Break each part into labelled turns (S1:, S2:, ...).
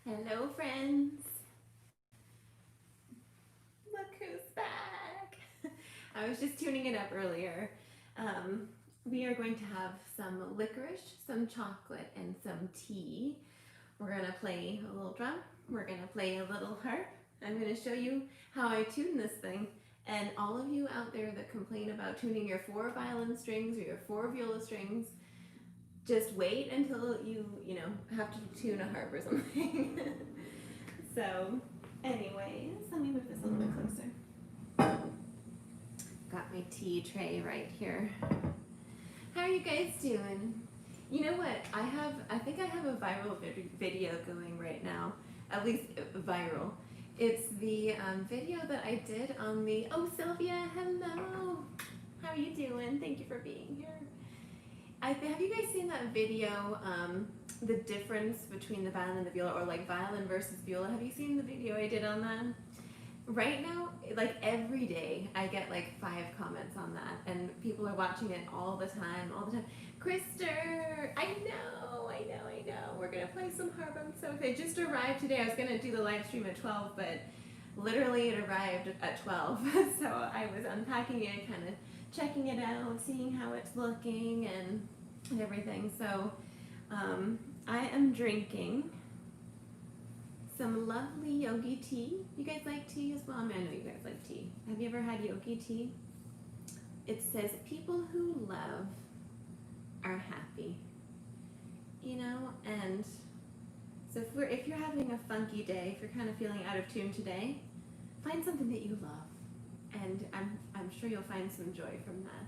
S1: Hello, friends. Look who's back. I was just tuning it up earlier. Um, we are going to have some licorice, some chocolate, and some tea. We're going to play a little drum. We're going to play a little harp. I'm going to show you how I tune this thing. And all of you out there that complain about tuning your 4 violin strings or your 4 viola strings, just wait until you have to tune a harp or something. So, anyways, let me move this a little bit closer. Got my tea tray right here. How are you guys doing? You know what? I think I have a viral video going right now. At least viral. It's the video that I did on the. Oh, Sylvia, hello. How are you doing? Thank you for being here. Have you guys seen that video? The difference between the violin and the viola, or like violin versus viola. Have you seen the video I did on that? Right now, like every day, I get like 5 comments on that, and people are watching it all the time, Krister, I know. We're gonna play some harp. I'm so excited. It just arrived today. I was gonna do the live stream at 12, but literally it arrived at 12. So I was unpacking it, kind of checking it out, seeing how it's looking and everything. So I am drinking some lovely yogi tea. You guys like tea as well? I know you guys like tea. Have you ever had yogi tea? It says people who love are happy. And so if you're having a funky day, if you're kind of feeling out of tune today, find something that you love, and I'm sure you'll find some joy from that.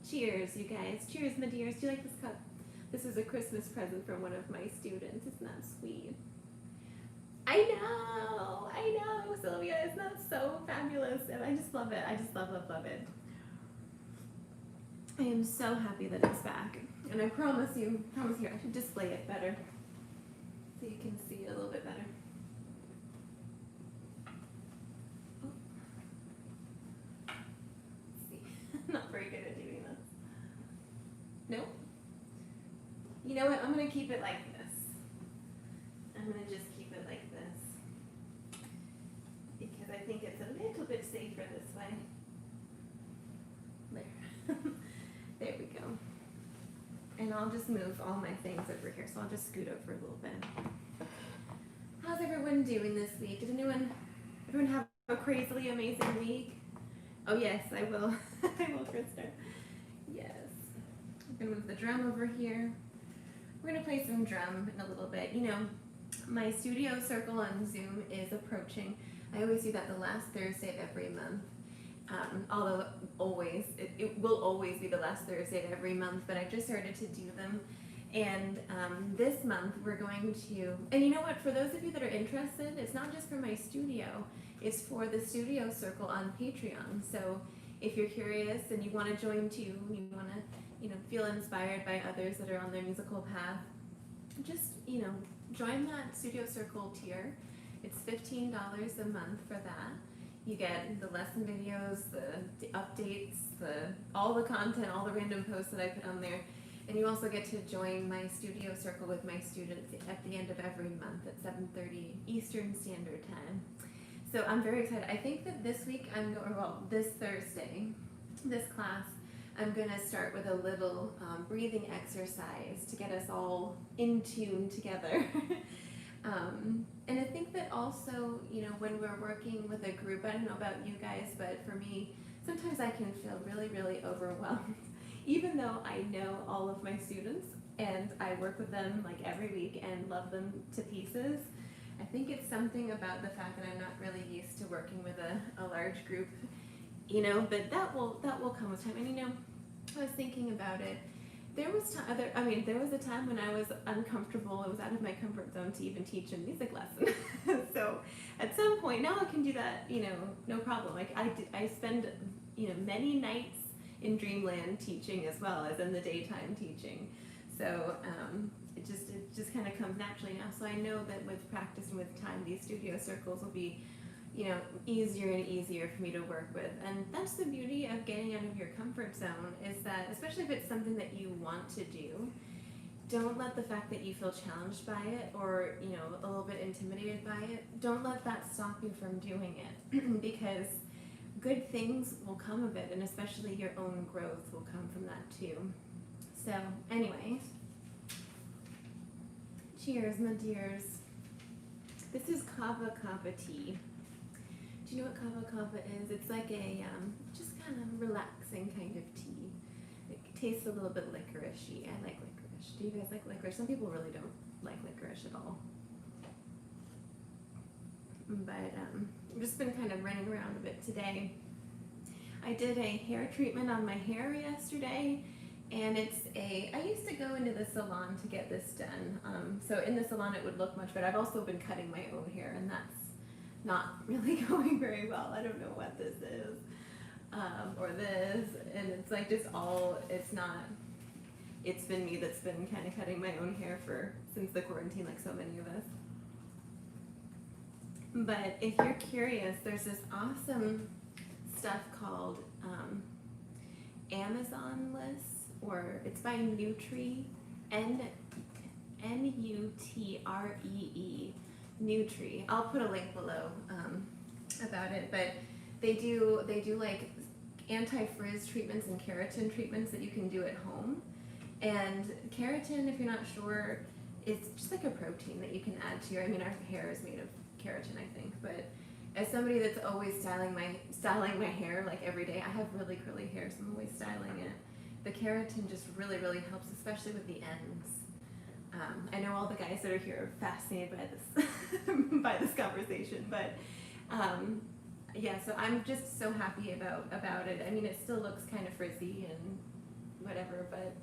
S1: Cheers, you guys. Cheers, my dears. Do you like this cup? This is a Christmas present from one of my students. Isn't that sweet? I know, Sylvia. Isn't that so fabulous? And I just love it. I just love it. I am so happy that it's back. And I promise you, I should display it better so you can see it a little bit better. Oh. Let's see. Not very good at doing this. Nope. You know what? I'm going to keep it like this. I'm going to just keep it like this, because I think it's a little bit safer this way. There. There we go. And I'll just move all my things over here, so I'll just scoot over a little bit. How's everyone doing this week? Did everyone have a crazily amazing week? Oh yes, I will. I will, Krista. Yes. I'm gonna move the drum over here. We're gonna play some drum in a little bit. My studio circle on Zoom is approaching. I always do that the last Thursday of every month. Although it will always be the last Thursday of every month, but I've just started to do them. And this month we're going to, and you know what, for those of you that are interested, it's not just for my studio, it's for the studio circle on Patreon. So if you're curious and you want to join too, you want to, feel inspired by others that are on their musical path, just, join that studio circle tier. It's $15 a month for that. You get the lesson videos, the updates, all the content, all the random posts that I put on there. And you also get to join my studio circle with my students at the end of every month at 7:30 Eastern Standard Time. So I'm very excited. I think that this week this Thursday, this class, I'm going to start with a little breathing exercise to get us all in tune together. And I think that also, when we're working with a group, I don't know about you guys, but for me, sometimes I can feel really, really overwhelmed. Even though I know all of my students and I work with them like every week and love them to pieces, I think it's something about the fact that I'm not really used to working with a large group, but that will come with time. And I was thinking about it. There was a time when I was uncomfortable. It was out of my comfort zone to even teach a music lesson. So at some point now I can do that, no problem. Like I spend, many nights in dreamland teaching as well as in the daytime teaching. So it just kind of comes naturally now. So I know that with practice and with time, these studio circles will be, easier and easier for me to work with. And that's the beauty of getting out of your comfort zone, is that, especially if it's something that you want to do, don't let the fact that you feel challenged by it or, you know, a little bit intimidated by it, don't let that stop you from doing it because good things will come of it, and especially your own growth will come from that too. So anyway, cheers, my dears. This is kava kava tea. Do you know what kava kava is? It's like a just kind of relaxing kind of tea. It tastes a little bit licoricey. I like licorice. Do you guys like licorice? Some people really don't like licorice at all. But I've just been kind of running around a bit today. I did a hair treatment on my hair yesterday, and I used to go into the salon to get this done. So in the salon it would look much better. I've also been cutting my own hair, and that's not really going very well. I don't know what this is, or this, and it's like just all, it's been me that's been kind of cutting my own hair since the quarantine, like so many of us. But if you're curious, there's this awesome stuff called Amazonless, or it's by Nutree, N-U-T-R-E-E, Nutree. I'll put a link below about it, but they do like anti-frizz treatments and keratin treatments that you can do at home. And keratin, if you're not sure, it's just like a protein that you can add to your, I mean, our hair is made of keratin, I think, but as somebody that's always styling my hair like every day, I have really curly hair, so I'm always styling it. The keratin just really, really helps, especially with the ends. I know all the guys that are here are fascinated by this by this conversation, but yeah, so I'm just so happy about it. I mean, it still looks kind of frizzy and whatever, but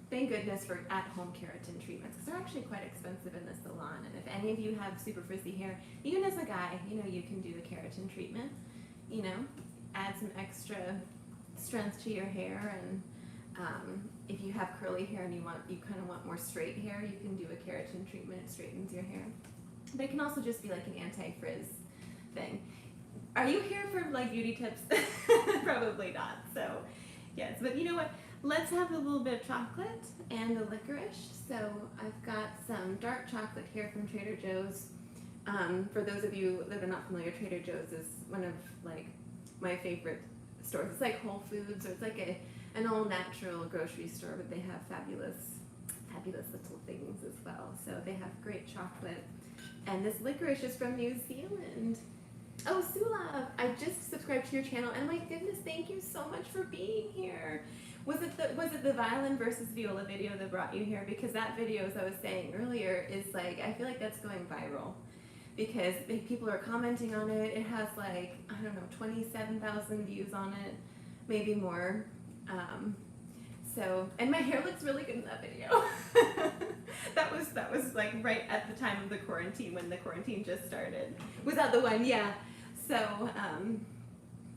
S1: thank goodness for at-home keratin treatments, because they're actually quite expensive in the salon. And if any of you have super frizzy hair, even as a guy, you know, you can do the keratin treatment, you know, add some extra strength to your hair. And if you have curly hair and you kind of want more straight hair, you can do a keratin treatment. It straightens your hair. But it can also just be like an anti-frizz thing. Are you here for like beauty tips? Probably not. So yes, but you know what? Let's have a little bit of chocolate and the licorice. So I've got some dark chocolate here from Trader Joe's. For those of you that are not familiar, Trader Joe's is one of like my favorite stores. It's like Whole Foods, or it's like an all natural grocery store, but they have fabulous little things as well. So they have great chocolate. And this licorice is from New Zealand. Oh, Sula, I just subscribed to your channel, and my goodness, thank you so much for being here. Was it the violin versus viola video that brought you here? Because that video, as I was saying earlier, is like, I feel like that's going viral because people are commenting on it. It has like, I don't know, 27,000 views on it, maybe more. And my hair looks really good in that video. that was like right at the time of the quarantine, when the quarantine just started. Was that the one? Yeah. So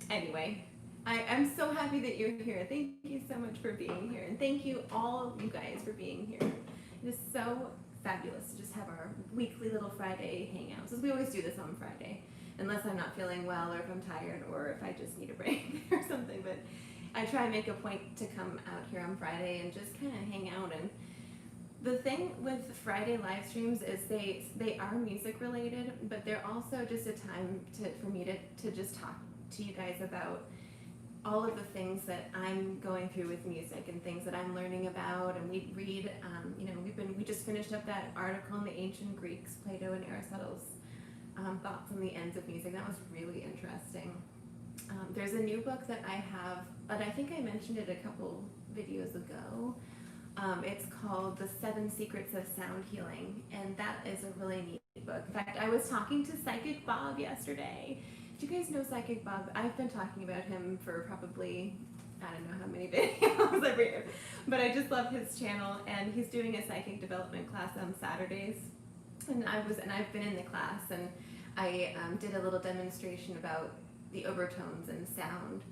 S1: anyway, I'm so happy that you're here. Thank you so much for being here, and thank you all you guys for being here. It is so fabulous to just have our weekly little Friday hangouts. As we always do this on Friday, unless I'm not feeling well, or if I'm tired, or if I just need a break or something. But I try and make a point to come out here on Friday and just kind of hang out. And the thing with Friday live streams is they are music related, but they're also just a time for me to just talk to you guys about all of the things that I'm going through with music and things that I'm learning about. And we read, we just finished up that article on the ancient Greeks, Plato and Aristotle's thoughts on the ends of music. That was really interesting. There's a new book that I have, but I think I mentioned it a couple videos ago. It's called The 7 Secrets of Sound Healing, and that is a really neat book. In fact, I was talking to Psychic Bob yesterday. Do you guys know Psychic Bob? I've been talking about him for probably, I don't know how many videos every year, but I just love his channel, and he's doing a psychic development class on Saturdays. And I've been in the class, and I did a little demonstration about the overtones and sound.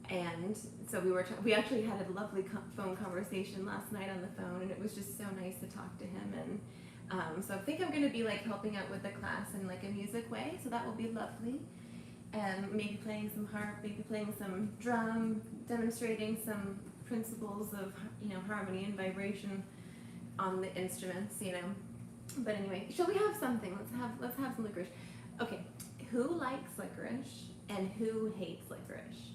S1: And so we actually had a lovely phone conversation last night on the phone, and it was just so nice to talk to him. And so I think I'm going to be like helping out with the class in like a music way, so that will be lovely. And maybe playing some harp, maybe playing some drum, demonstrating some principles of harmony and vibration, on the instruments, you know. But anyway, shall we have something? Let's have some licorice. Okay, who likes licorice and who hates licorice?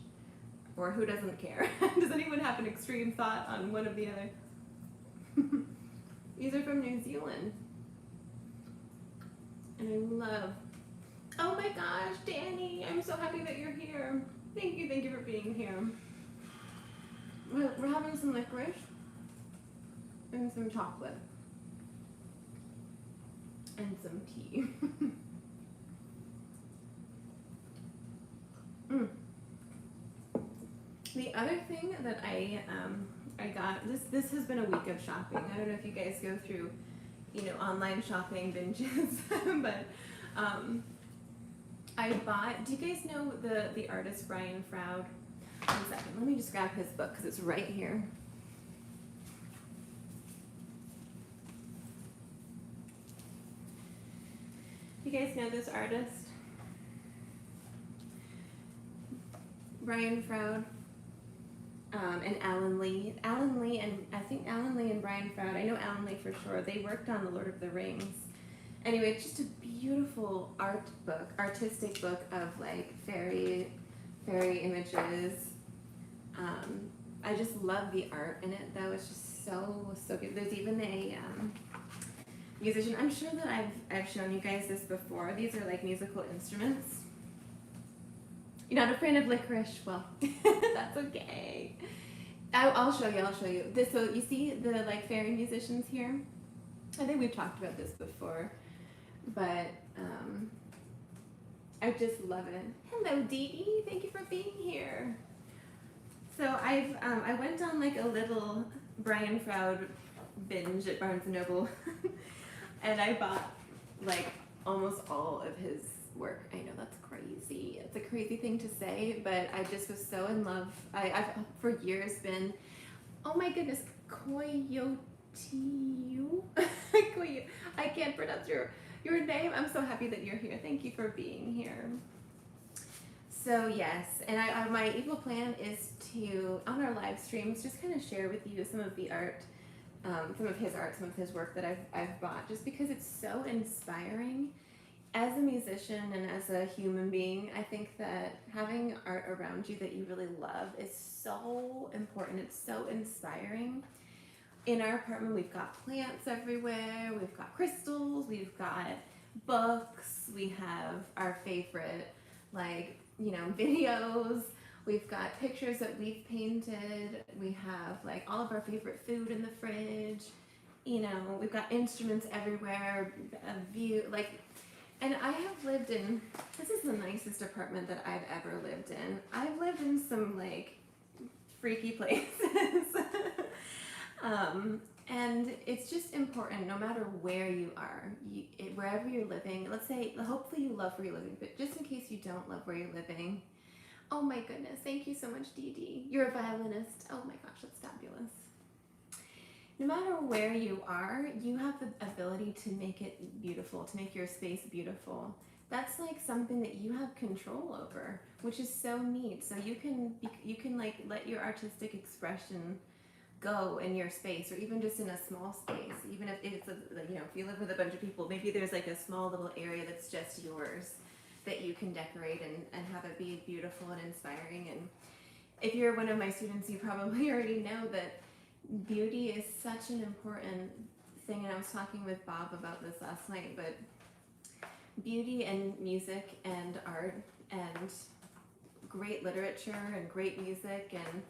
S1: Or who doesn't care? Does anyone have an extreme thought on one of the other? These are from New Zealand. And I love, oh my gosh, Danny, I'm so happy that you're here. Thank you for being here. We're having some licorice and some chocolate and some tea. The other thing that I got, this has been a week of shopping. I don't know if you guys go through, you know, online shopping binges, but I bought, do you guys know the artist Brian Froud? 1 second, let me just grab his book because it's right here. You guys know this artist? Brian Froud and Alan Lee. Alan Lee and I think Alan Lee and Brian Froud, I know Alan Lee for sure, they worked on The Lord of the Rings. Anyway, it's just a beautiful artistic book of like fairy images. I just love the art in it though. It's just so good. There's even a musician. I'm sure that I've shown you guys this before. These are like musical instruments. You're not a fan of licorice? Well, that's okay. I'll show you. This, so you see the like fairy musicians here? I think we've talked about this before, but I just love it. Hello, Dee Dee. Thank you for being here. So I went on like a little Brian Froud binge at Barnes & Noble, and I bought like almost all of his work. I know that's crazy. It's a crazy thing to say, but I just was so in love. I've for years been, oh my goodness, Koyotiu. I can't pronounce your name. I'm so happy that you're here. Thank you for being here. So yes, and my evil plan is to, on our live streams, just kind of share with you some of the art, some of his work that I've bought, just because it's so inspiring. As a musician and as a human being, I think that having art around you that you really love is so important. It's so inspiring. In our apartment, we've got plants everywhere, we've got crystals, we've got books, we have our favorite, like, you know, videos, we've got pictures that we've painted, we have like all of our favorite food in the fridge, you know, we've got instruments everywhere, a view, like, and I have lived in, this is the nicest apartment that I've ever lived in. I've lived in some like freaky places. And it's just important, no matter where you are, wherever you're living, let's say, hopefully you love where you're living, but just in case you don't love where you're living, oh my goodness, thank you so much, Dee Dee. You're a violinist. Oh my gosh, that's fabulous. No matter where you are, you have the ability to make it beautiful, to make your space beautiful. That's like something that you have control over, which is so neat. So you can like let your artistic expression go in your space, or even just in a small space. Even if it's you know, if you live with a bunch of people, maybe there's like a small little area that's just yours that you can decorate and have it be beautiful and inspiring. And if you're one of my students, you probably already know that beauty is such an important thing. And I was talking with Bob about this last night, but beauty and music and art and great literature and great music and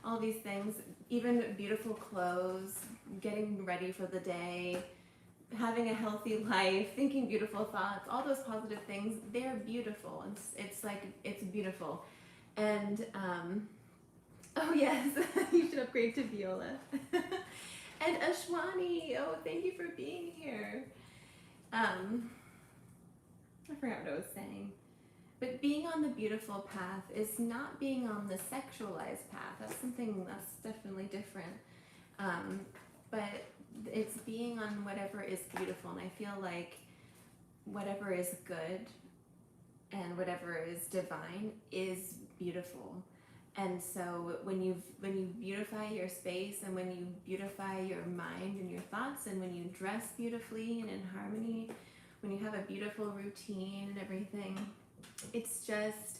S1: all these things, even beautiful clothes, getting ready for the day, having a healthy life, thinking beautiful thoughts, all those positive things, they're beautiful. It's like, it's beautiful. And, oh yes, you should upgrade to viola. And Ashwani, oh, thank you for being here. I forgot what I was saying. But being on the beautiful path is not being on the sexualized path. That's something that's definitely different. But it's being on whatever is beautiful. And I feel like whatever is good and whatever is divine is beautiful. And so when you beautify your space, and when you beautify your mind and your thoughts, and when you dress beautifully and in harmony, when you have a beautiful routine and everything, it's just,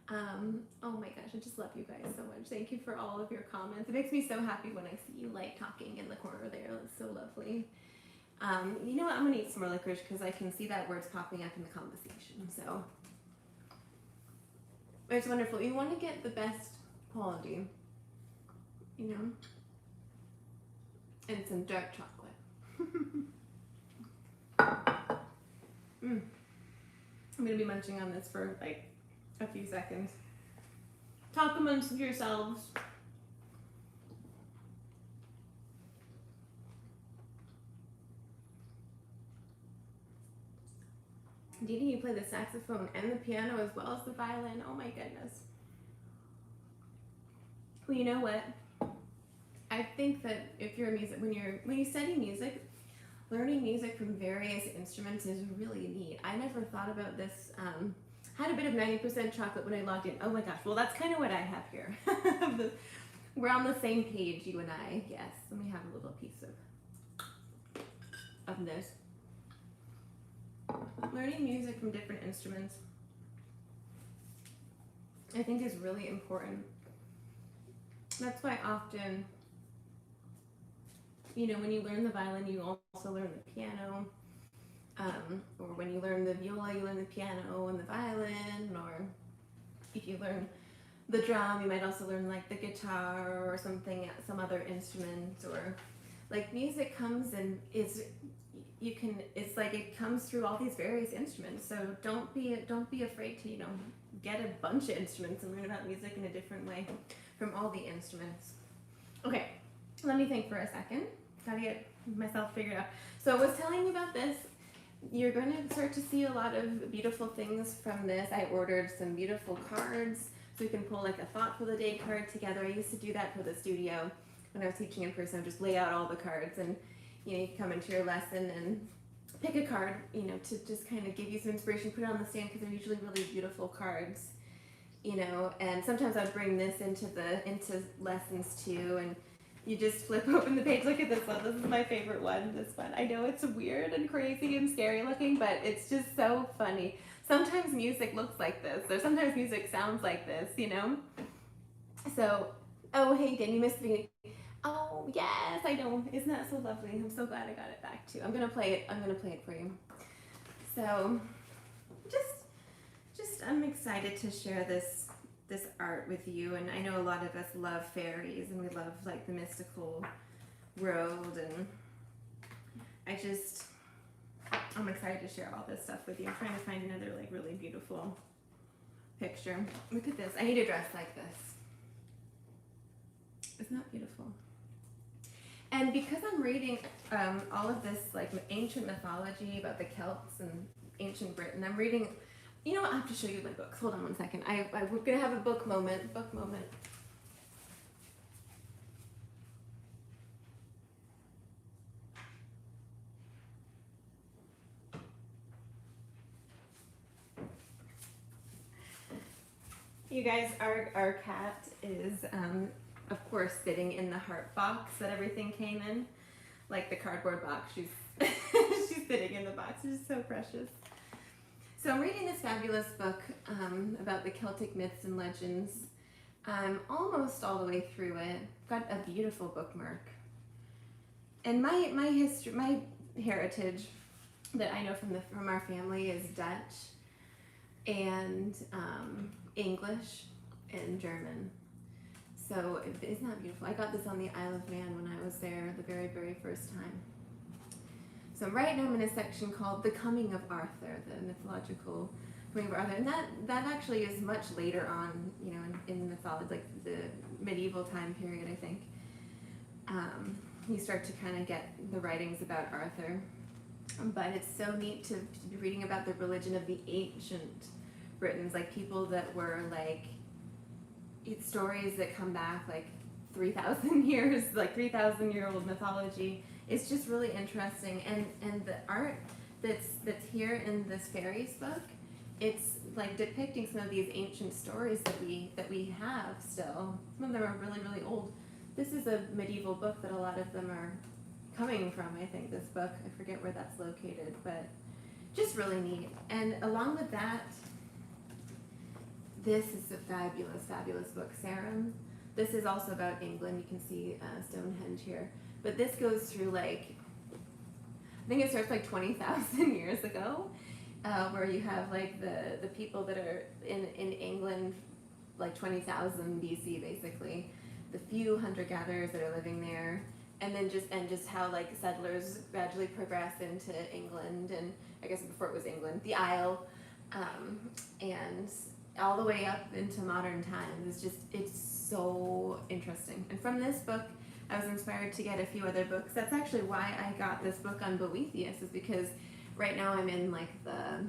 S1: oh my gosh, I just love you guys so much. Thank you for all of your comments. It makes me so happy when I see you like talking in the corner there. It's so lovely. You know what? I'm gonna eat some more licorice because I can see that word's popping up in the conversation. So it's wonderful. You want to get the best quality, you know, and some dark chocolate. I'm gonna be munching on this for like a few seconds. Talk amongst yourselves. Didi, you play the saxophone and the piano as well as the violin. Oh my goodness. Well, you know what? I think that if you're a music, when you study music, learning music from various instruments is really neat. I never thought about this. Had a bit of 90% chocolate when I logged in. Oh my gosh. Well, that's kind of what I have here. We're on the same page, you and I. Yes. Let me have a little piece of this. Learning music from different instruments, I think, is really important. That's why often, you know, when you learn the violin, you also learn the piano, or when you learn the viola, you learn the piano and the violin, or if you learn the drum, you might also learn like the guitar or something, some other instrument, or like music comes and it's like it comes through all these various instruments. So don't be afraid to, you know, get a bunch of instruments and learn about music in a different way from all the instruments. Okay, let me think for a second. Gotta get myself figured out. So I was telling you about this. You're going to start to see a lot of beautiful things from this. I ordered some beautiful cards so you can pull like a thought for the day card together. I used to do that for the studio when I was teaching in person. I would just lay out all the cards, and you know, you come into your lesson and pick a card, you know, to just kind of give you some inspiration, put it on the stand because they're usually really beautiful cards, you know. And sometimes I'd bring this into lessons too, and you just flip open the page. Look at this one. This is my favorite one. This one. I know it's weird and crazy and scary looking, but it's just so funny. Sometimes music looks like this, or sometimes music sounds like this, you know. So, oh hey, Dan, you missed me. Oh yes, I know. Isn't that so lovely? I'm so glad I got it back too. I'm gonna play it for you. So, I'm excited to share this art with you. And I know a lot of us love fairies, and we love like the mystical world. And I'm excited to share all this stuff with you. I'm trying to find another like really beautiful picture. Look at this. I need a dress like this. Isn't that beautiful? And because I'm reading all of this like ancient mythology about the Celts and ancient Britain, I'm reading, you know what, I have to show you my books. Hold on one second. We're gonna have a book moment. You guys, our cat is, of course, sitting in the Harp box that everything came in, like the cardboard box. She's she's sitting in the box. It's so precious. So I'm reading this fabulous book about the Celtic myths and legends. I'm almost all the way through it. Got a beautiful bookmark. And my history, my heritage that I know from our family is Dutch and English and German. So isn't that beautiful? I got this on the Isle of Man when I was there the very, very first time. So right now I'm in a section called The Coming of Arthur, the mythological coming of Arthur. And that actually is much later on, you know, in mythology, like the medieval time period, I think. You start to kind of get the writings about Arthur. But it's so neat to be reading about the religion of the ancient Britons, like people that were like, it's stories that come back like 3,000 years, like 3,000-year-old mythology. It's just really interesting, and the art that's here in this fairies book it's like depicting some of these ancient stories that we have still. Some of them are really, really old. This is a medieval book that a lot of them are coming from, I think, this book. I forget where that's located, but just really neat. And along with that, this is a fabulous, fabulous book, Sarum. This is also about England. You can see Stonehenge here. But this goes through like, I think it starts like 20,000 years ago, where you have like the people that are in England, like 20,000 BC basically, the few hunter-gatherers that are living there, and then just how like settlers gradually progress into England, and I guess before it was England, the Isle, and all the way up into modern times. It's so interesting. And from this book, I was inspired to get a few other books. That's actually why I got this book on Boethius, is because right now I'm in like the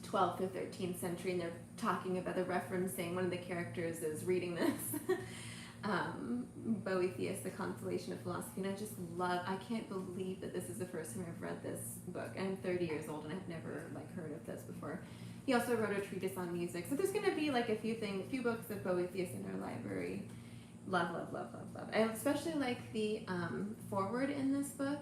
S1: 12th or 13th century, and they're talking about, they're referencing, one of the characters is reading this. Boethius, The Consolation of Philosophy, and I can't believe that this is the first time I've read this book. I'm 30 years old and I've never like heard of this before. He also wrote a treatise on music, so there's going to be like a few books of Boethius in our library. Love, love, love, love, love. I especially like the foreword in this book.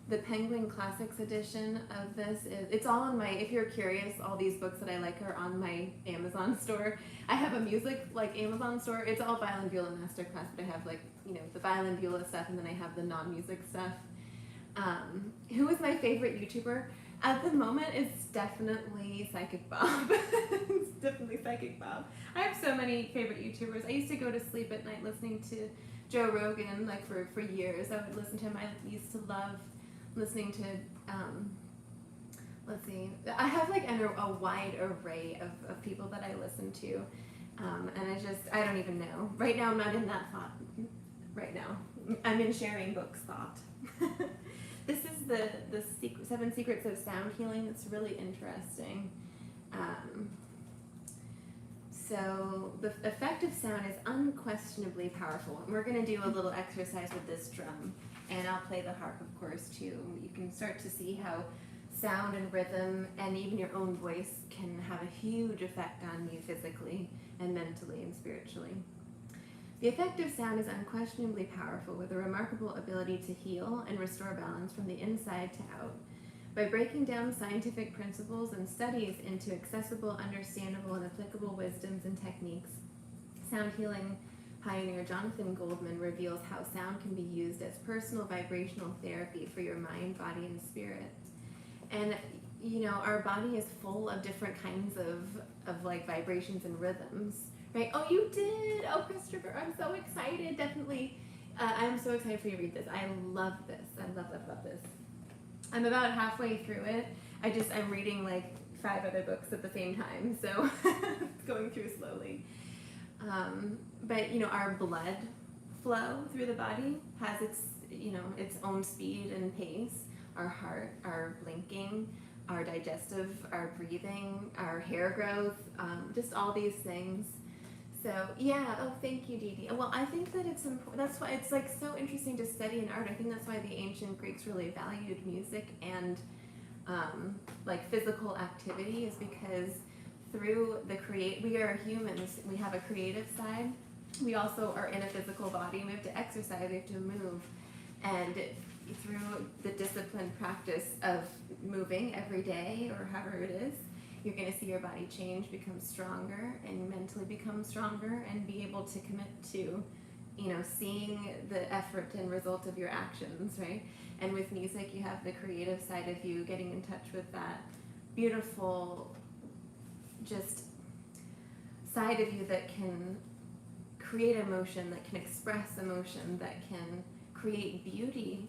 S1: The Penguin Classics edition of this it's all on my, if you're curious, all these books that I like are on my Amazon store. I have a music like Amazon store. It's all violin, viola, masterclass, but I have like, the violin, viola stuff, and then I have the non-music stuff. Who is my favorite YouTuber? At the moment, it's definitely Psychic Bob. It's definitely Psychic Bob. I have so many favorite YouTubers. I used to go to sleep at night listening to Joe Rogan, like for years. I would listen to him. I used to love listening to, let's see, I have like a wide array of people that I listen to, and I don't even know. Right now I'm not in that thought, right now. I'm in sharing books thought. This is the 7 Secrets of Sound Healing. It's really interesting. So the effect of sound is unquestionably powerful. And we're going to do a little exercise with this drum. And I'll play the harp, of course, too. You can start to see how sound and rhythm and even your own voice can have a huge effect on you physically and mentally and spiritually. The effect of sound is unquestionably powerful, with a remarkable ability to heal and restore balance from the inside to out. By breaking down scientific principles and studies into accessible, understandable, and applicable wisdoms and techniques, sound healing pioneer Jonathan Goldman reveals how sound can be used as personal vibrational therapy for your mind, body, and spirit. And our body is full of different kinds of like vibrations and rhythms, right? Oh, you did! Oh, Christopher, I'm so excited. Definitely, I'm so excited for you to read this. I love this. I love, love, love this. I'm about halfway through it. I'm reading like 5 other books at the same time, so it's going through slowly. But our blood flow through the body has its own speed and pace. Our heart, our blinking, our digestive, our breathing, our hair growth, just all these things. So yeah, oh, thank you, Dee Dee. Well, I think that it's important. That's why it's like so interesting to study in art. I think that's why the ancient Greeks really valued music and like physical activity, is because through we are humans. We have a creative side. We also are in a physical body. We have to exercise. We have to move, and through the disciplined practice of moving every day or however it is, you're going to see your body change, become stronger, and mentally become stronger, and be able to commit to, seeing the effort and result of your actions, right? And with music, you have the creative side of you getting in touch with that beautiful, just side of you that can create emotion, that can express emotion, that can create beauty.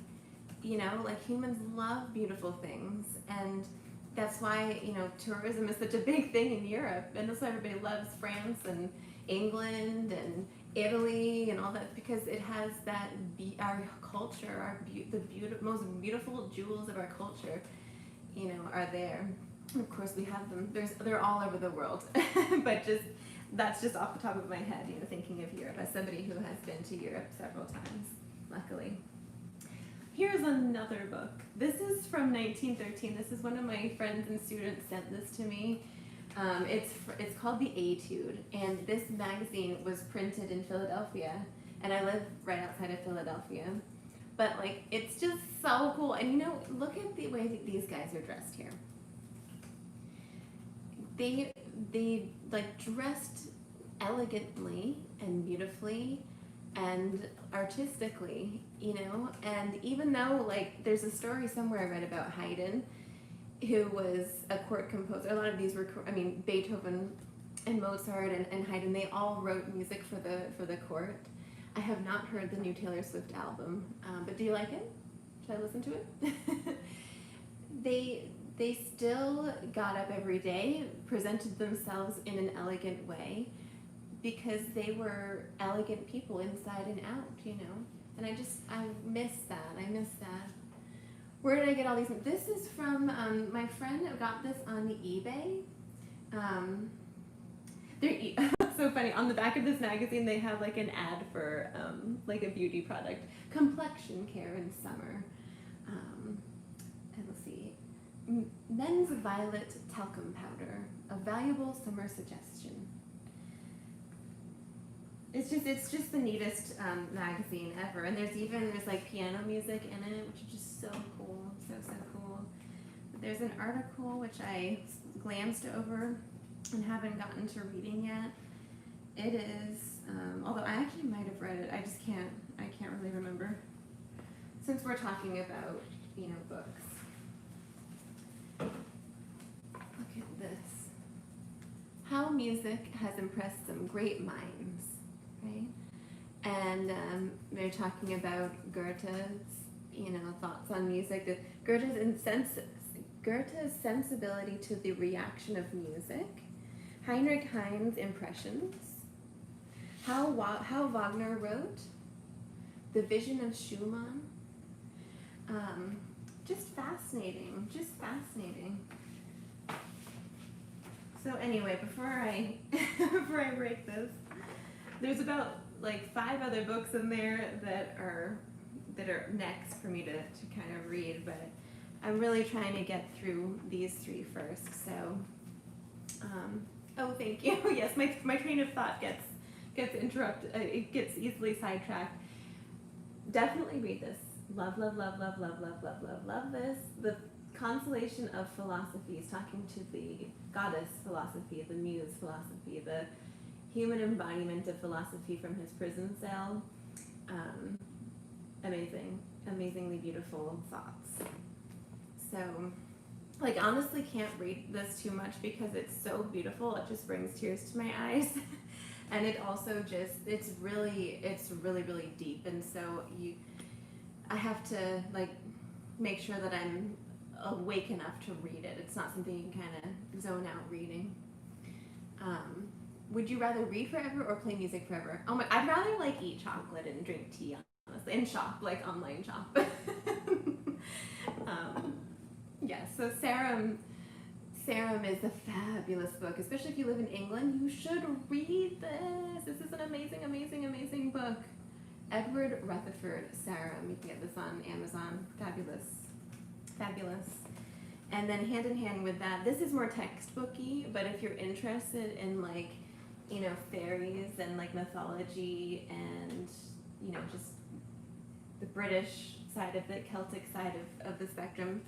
S1: Like humans love beautiful things, and that's why, tourism is such a big thing in Europe, and that's why everybody loves France and England and Italy and all that, because it has that, our culture, the most beautiful jewels of our culture, are there. And of course we have them, they're all over the world, but that's just off the top of my head, thinking of Europe as somebody who has been to Europe several times, luckily. Here's another book. This is from 1913. This is one of my friends and students sent this to me. It's called The Etude, and this magazine was printed in Philadelphia, and I live right outside of Philadelphia. But like, it's just so cool. And you know, look at the way that these guys are dressed here. They like dressed elegantly and beautifully and artistically, you know. And even though like there's a story somewhere I read about Haydn, who was a court composer. A lot of these were, I mean, Beethoven and Mozart and Haydn, they all wrote music for the court. I have not heard the new Taylor Swift album, but do you like it? Should I listen to it? They still got up every day, presented themselves in an elegant way, because they were elegant people inside and out, you know. And I miss that. I miss that. Where did I get all these? This is from my friend got this on eBay. They're so funny. On the back of this magazine, they have like an ad for like a beauty product, complexion care in summer. And let's see, men's violet talcum powder, a valuable summer suggestion. It's just the neatest magazine ever, and there's like piano music in it, which is just so cool, so cool. But there's an article which I glanced over and haven't gotten to reading yet. It is, although I actually might have read it, I can't really remember. Since we're talking about, you know, books. Look at this. How music has impressed some great minds. Right? And they're talking about Goethe's, you know, thoughts on music. Goethe's sensibility to the reaction of music. Heinrich Heine's impressions. How Wagner wrote. The vision of Schumann. Just fascinating. Just fascinating. So anyway, before I break this. There's about like 5 other books in there that are next for me to kind of read, but I'm really trying to get through these 3 first. So, oh, thank you. Yes, my train of thought gets interrupted. It gets easily sidetracked. Definitely read this. Love this. The Consolation of Philosophy is talking to the goddess philosophy, the muse philosophy, the human embodiment of philosophy from his prison cell. Amazingly beautiful thoughts. So, like, honestly can't read this too much because it's so beautiful. It just brings tears to my eyes. And it also it's really deep. And so I have to like make sure that I'm awake enough to read it. It's not something you can kind of zone out reading. Would you rather read forever or play music forever? Oh my, I'd rather like eat chocolate and drink tea, honestly, and shop, like online shop. Yeah, so Sarum is a fabulous book, especially if you live in England. You should read this. This is an amazing book. Edward Rutherford, Sarum. You can get this on Amazon. Fabulous. And then hand in hand with that, this is more textbooky, but if you're interested in like, you know, fairies and like mythology and, you know, just the British side of the Celtic side of the spectrum,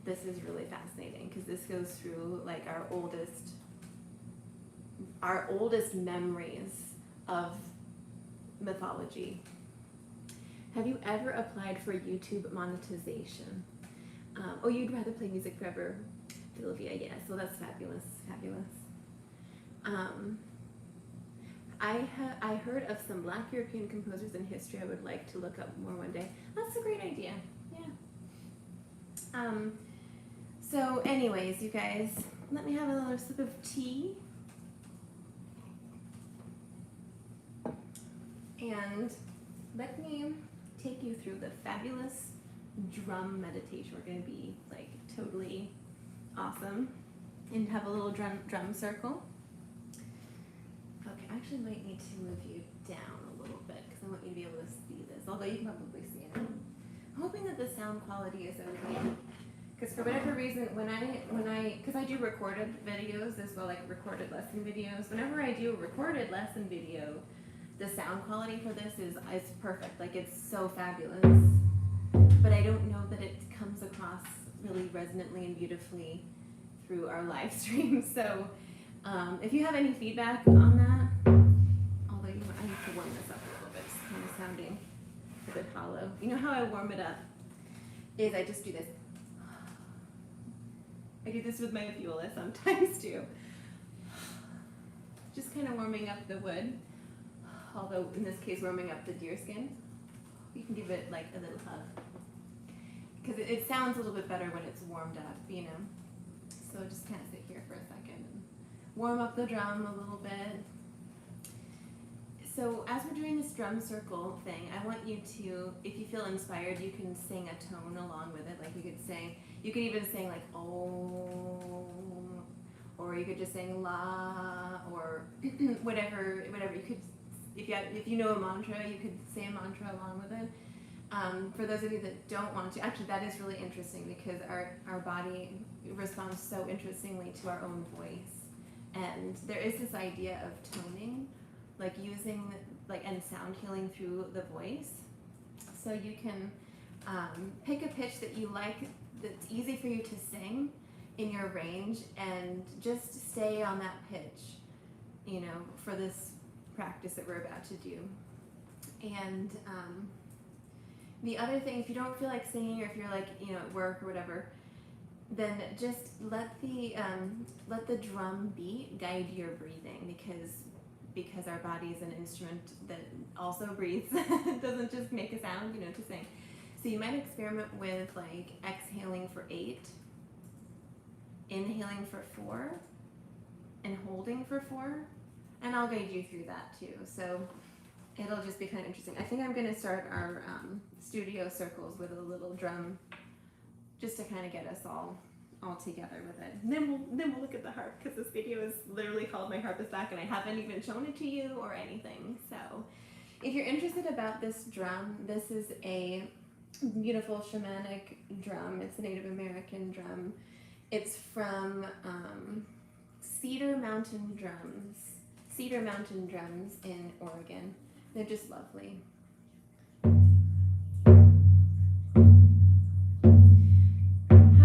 S1: this is really fascinating because this goes through like our oldest memories of mythology. Have you ever applied for YouTube monetization? Oh, you'd rather play music forever, Sylvia? Yes. Well, that's fabulous. I heard of some Black European composers in history I would like to look up more one day. That's a great idea. Yeah. So anyways, you guys, let me have another sip of tea. And let me take you through the fabulous drum meditation. We're going to be like totally awesome and have a little drum circle. Okay, I actually might need to move you down a little bit because I want you to be able to see this, although you can probably see it. I'm hoping that the sound quality is okay Because for whatever reason, because I do recorded videos as well, like recorded lesson videos. Whenever I do a recorded lesson video, the sound quality for this is perfect. Like, it's so fabulous. But I don't know that it comes across really resonantly and beautifully through our live stream. So if you have any feedback on that, although I need to warm this up a little bit, it's kind of sounding a bit hollow. You know how I warm it up is I just do this. I do this with my viola sometimes too. Just kind of warming up the wood, although in this case warming up the deer skin. You can give it like a little hug. Because it sounds a little bit better when it's warmed up, you know. So just kind of sit here for a second and warm up the drum a little bit. So as we're doing this drum circle thing, I want you to, if you feel inspired, you can sing a tone along with it. Like you could even sing like Om, or you could just sing La, or whatever. You could, if you know a mantra, you could say a mantra along with it. For those of you that don't want to, actually that is really interesting because our body responds so interestingly to our own voice. And there is this idea of toning, like using and sound healing through the voice. So you can pick a pitch that you like, that's easy for you to sing in your range, and just stay on that pitch, you know, for this practice that we're about to do. And the other thing, if you don't feel like singing, or if you're like, you know, at work or whatever, then just let the drum beat guide your breathing, because our body is an instrument that also breathes. It doesn't just make a sound, you know, to sing. So you might experiment with like exhaling for 8, inhaling for 4, and holding for 4, and I'll guide you through that too. So it'll just be kind of interesting. I think I'm going to start our studio circles with a little drum, just to kind of get us all together with it. And then we'll look at the harp, because this video is literally called My Harp is Back, and I haven't even shown it to you or anything. So if you're interested about this drum, this is a beautiful shamanic drum. It's a Native American drum. It's from Cedar Mountain Drums in Oregon. They're just lovely. How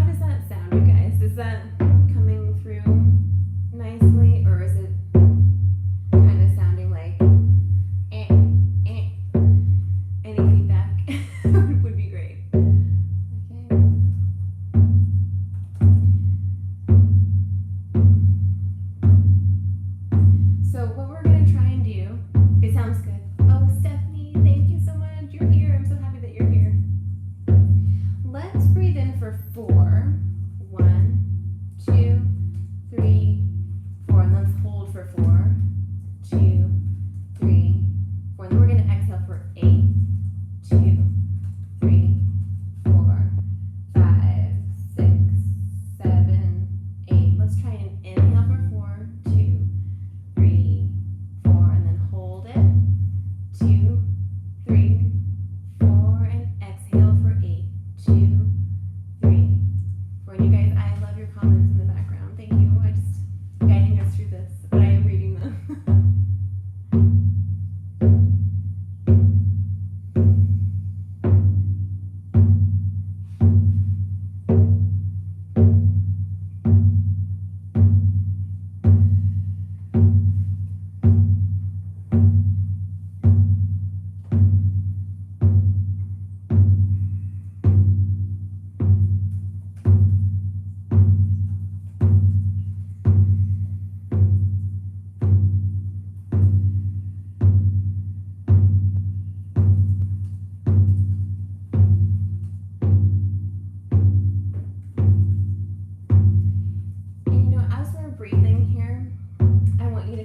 S1: does that sound, you guys? Is that coming through nicely, or is it kind of sounding like Any feedback would be great. Okay. So what we're going to try and do, it sounds good. Oh, Stephanie, thank you so much. You're here. I'm so happy that you're here. Let's breathe in for 4. 1, 2, 3, 4. And let's hold for 4, 2, 3, 4. And then we're going to exhale for 8, 2, 3, 4, 5, 6, 7, 8. Let's try and inhale for 4, 2, 3, 4, and then hold it. 2, 3, 4, and exhale for 8, 2, 3, 4. And you guys, I love your comments in the background. Thank you. I just guiding us through this, but I am reading them.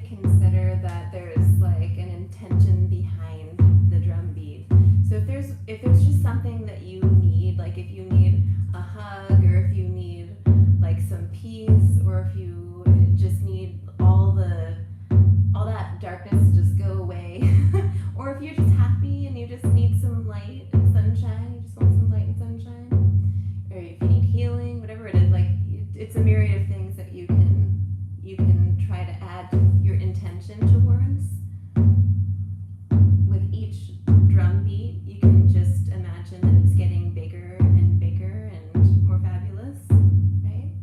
S1: Consider that there's like an intention behind the drum beat. So if there's just something that you need, like if you need a hug, or if you need like some peace, or if you just need all that darkness to just go away, or if you're just happy and you just need some light and sunshine, you just want some light and sunshine, or if you need healing, whatever it's a myriad of things that you can try to add your intention towards. With each drum beat, you can just imagine that it's getting bigger and bigger and more fabulous, right?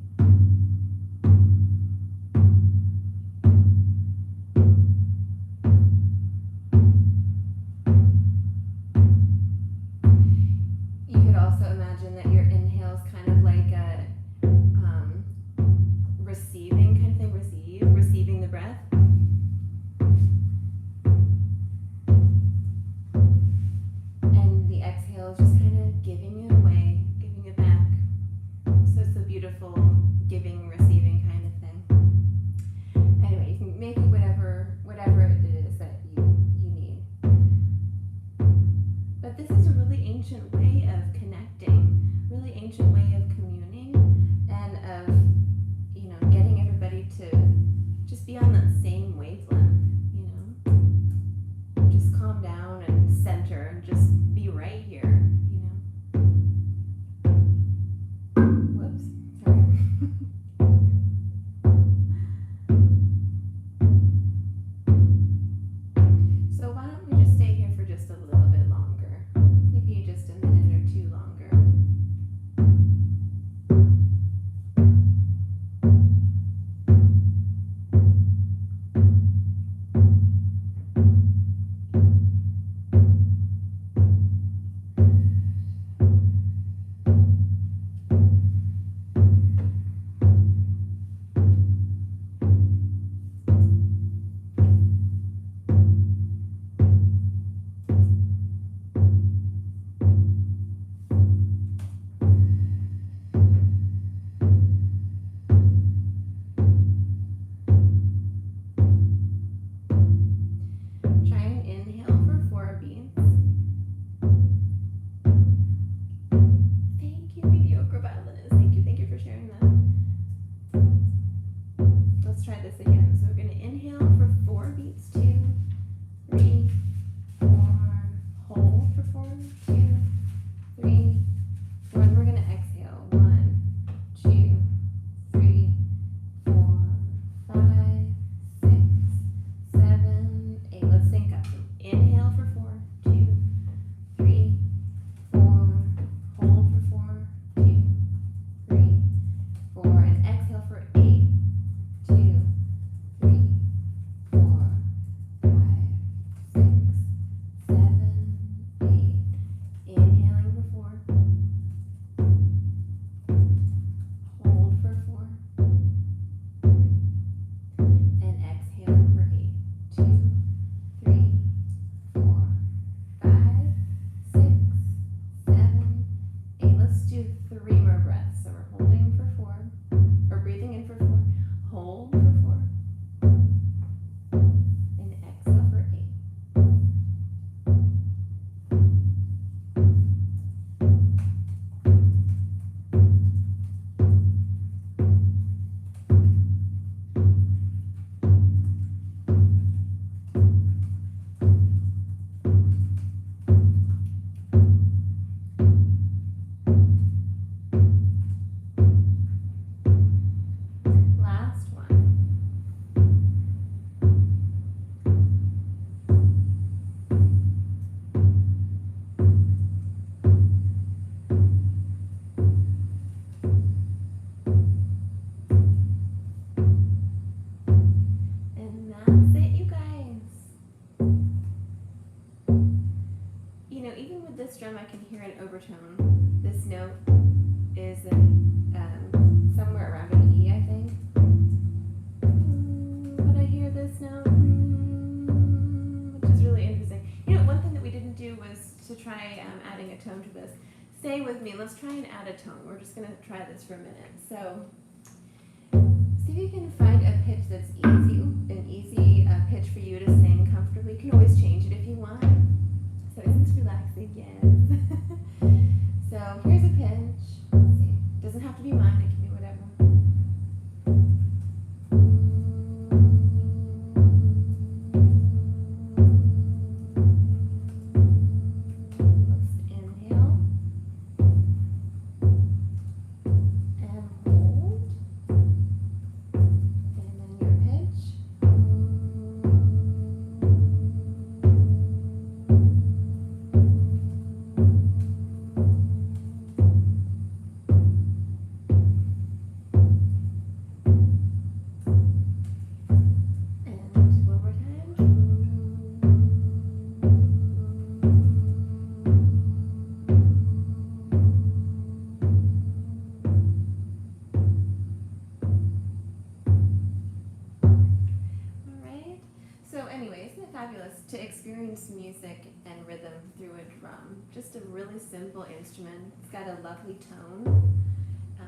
S1: You could also imagine that your inhale's kind of like a receiving kind of thing, receiving the breath. And the exhale is just kind of giving it away, giving it back. So it's a beautiful giving, receiving kind of thing. Anyway, you can make it whatever it is that you need. But this is a really ancient way of connecting, really ancient way of communing, and of, you know, getting everybody to just be on that same wavelength, you know? Just calm down and center and just be right here, you know? Whoops, sorry. So why don't we just stay here for just a little bit longer? Maybe just a minute or two longer. Try and inhale for 4 beats. Thank you, mediocre violinist. Thank you for sharing that. Let's try this again. So we're going to inhale for 4 beats. 2, 3, 4. Hold for 4, 2, 3, 4. And we're going to exhale. 1, 2, 3, 4, 5, 6, 7, 8. Let's sync up. Inhale for 4, 2, 3, 4. Hold for 4, 2, 3, 4. And exhale for 8, 2, 3, 4, 5, 6, 7, 8. Inhaling for 4. Hold for 4. And exhaling for 8, 2, 3, 4, 5, 6, 7, 8. Let's do 3 more breaths. So we're holding for 4, or breathing in for 4, hold for 4, and exhale for 8. Last one. And that's it, you guys. You know, even with this drum, I can hear an overtone. This note is somewhere around an E, I think. But I hear this note, which is really interesting. You know, one thing that we didn't do was to try adding a tone to this. Stay with me. Let's try and add a tone. We're just going to try this for a minute. So, see if you can find a pitch that's easy, an easy pitch for you to sing comfortably. You can always change it if you want. So isn't this relaxing? Yes. So here's a pitch. Let's see. Doesn't have to be mine. It can be whatever. Let's inhale and hold. experience music and rhythm through a drum. Just a really simple instrument. It's got a lovely tone.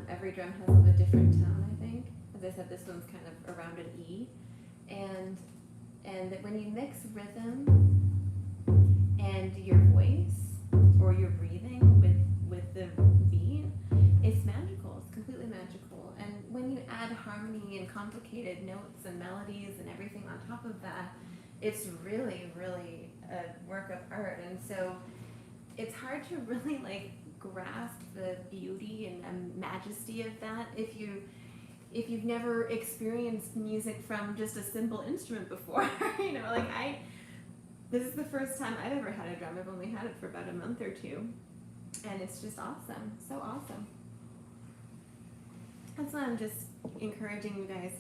S1: Every drum has a different tone, I think. As I said, this one's kind of around an E. And that when you mix rhythm and your voice or your breathing with the beat, it's magical. It's completely magical. And when you add harmony and complicated notes and melodies and everything on top of that, it's really, really a work of art. And so it's hard to really like grasp the beauty and the majesty of that if you've never experienced music from just a simple instrument before. You know, like this is the first time I've ever had a drum. I've only had it for about a month or two, and it's just awesome. So awesome. That's why I'm just encouraging you guys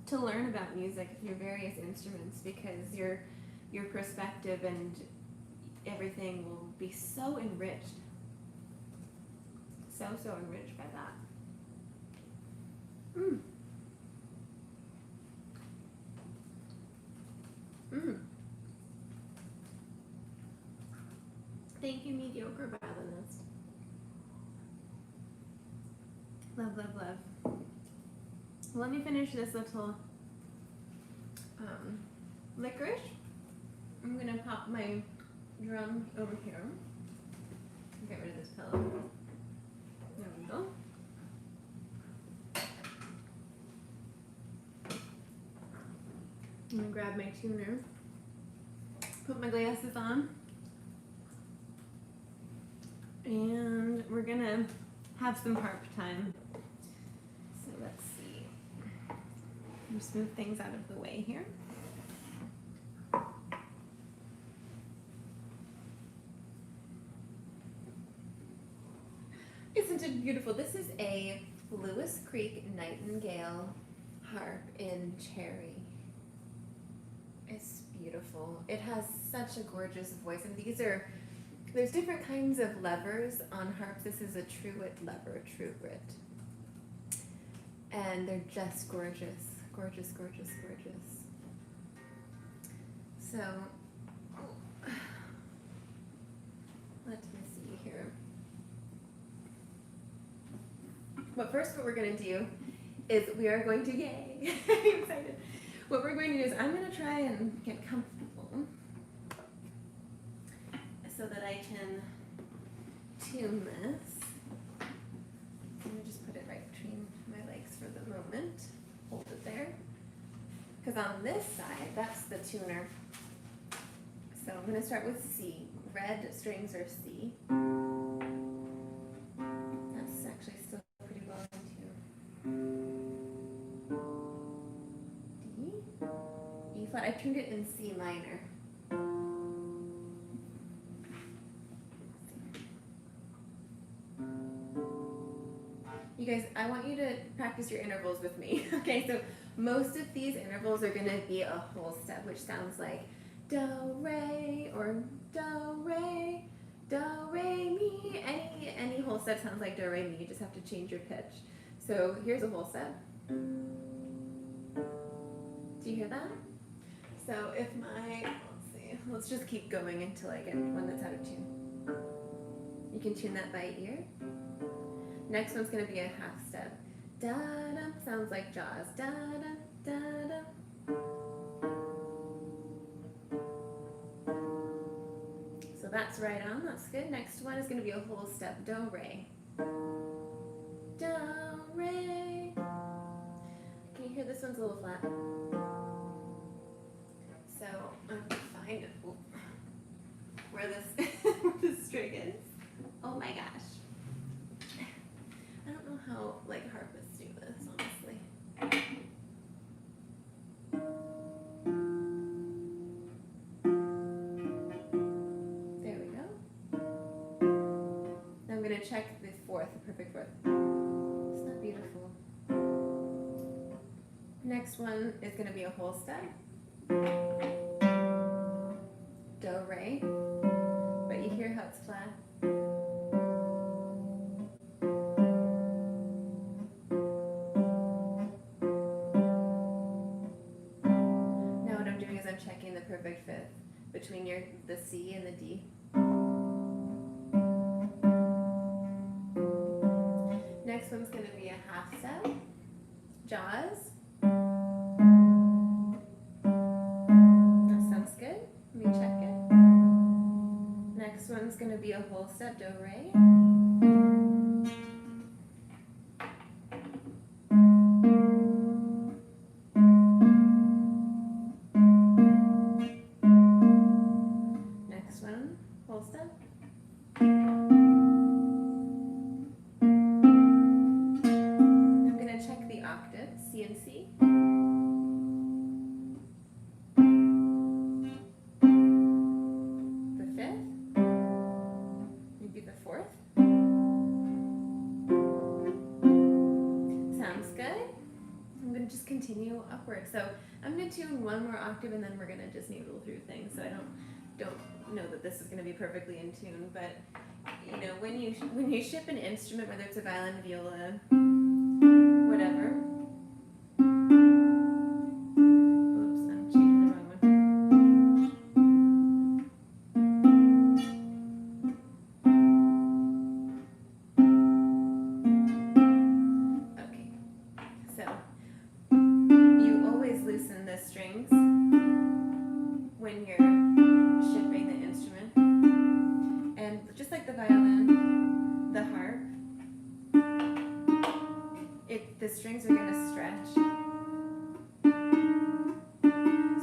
S1: to learn about music, your various instruments, because your perspective and everything will be so enriched. So enriched by that. Thank you, mediocre violinist. Love, love, love. Well, let me finish this little licorice. I'm gonna pop my drum over here. Get rid of this pillow. There we go. I'm gonna grab my tuner, put my glasses on, and we're gonna have some harp time. So let's see. Just move things out of the way here. Isn't it beautiful? This is a Lewis Creek Nightingale harp in cherry. It's beautiful. It has such a gorgeous voice, and there's different kinds of levers on harps. This is a truitt lever, truitt. And they're just gorgeous. Gorgeous, gorgeous, gorgeous. So, let me see here. But first what we're going to do is we are going to, yay, I'm excited. What we're going to do is I'm going to try and get comfortable so that I can tune this. Let me just put it right between my legs for the moment. Hold it there. Because on this side, that's the tuner. So I'm going to start with C. Red strings are C. That's actually still pretty well in tune. D, E flat. I tuned it in C minor. You guys, I want you to practice your intervals with me. Okay, so most of these intervals are going to be a whole step, which sounds like do, re, or do, re, mi. Any whole step sounds like do, re, mi. You just have to change your pitch. So here's a whole step. Do you hear that? So if let's see, let's just keep going until I get one that's out of tune. You can tune that by ear. Next one's going to be a half step. Da-da, sounds like Jaws. Da-da, da-da. So that's right on, that's good. Next one is going to be a whole step. Do, re. Do, re. Can you hear this one's a little flat? So I'm going to find where this string is. Oh my gosh. I don't know how harpists do this, honestly. There we go. Now I'm going to check the fourth, the perfect fourth. Isn't that beautiful? Next one is going to be a whole step. Do, re. But you hear how it's flat? Checking the perfect fifth between the C and the D. Next one's going to be a half step, jaws. That sounds good. Let me check it. Next one's going to be a whole step, do re. Next one, whole step. I'm going to check the octaves, C and C. The fifth, maybe the fourth. Sounds good. I'm going to just continue upward. So I'm going to tune one more octave and then we're going to just noodle through things. So I don't know that this is going to be perfectly in tune, but you know, when you ship an instrument, whether it's a violin, viola, whatever. Oops, I'm changing the wrong one. Okay, so you always loosen the strings when you're shipping the instrument, and just like the violin, the harp, the strings are going to stretch.